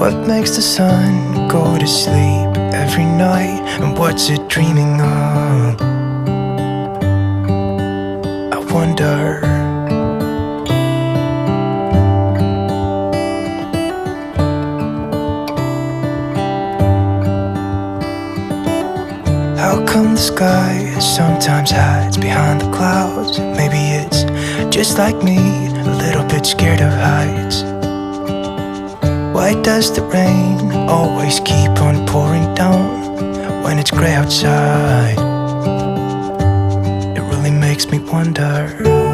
What makes the sun go to sleep every night? And what's it dreaming of? I wonder. How come the sky sometimes hides behind the clouds? Maybe it's just like me, a little bit scared of heights. Why does the rain always keep on pouring down when it's gray outside? It really makes me wonder.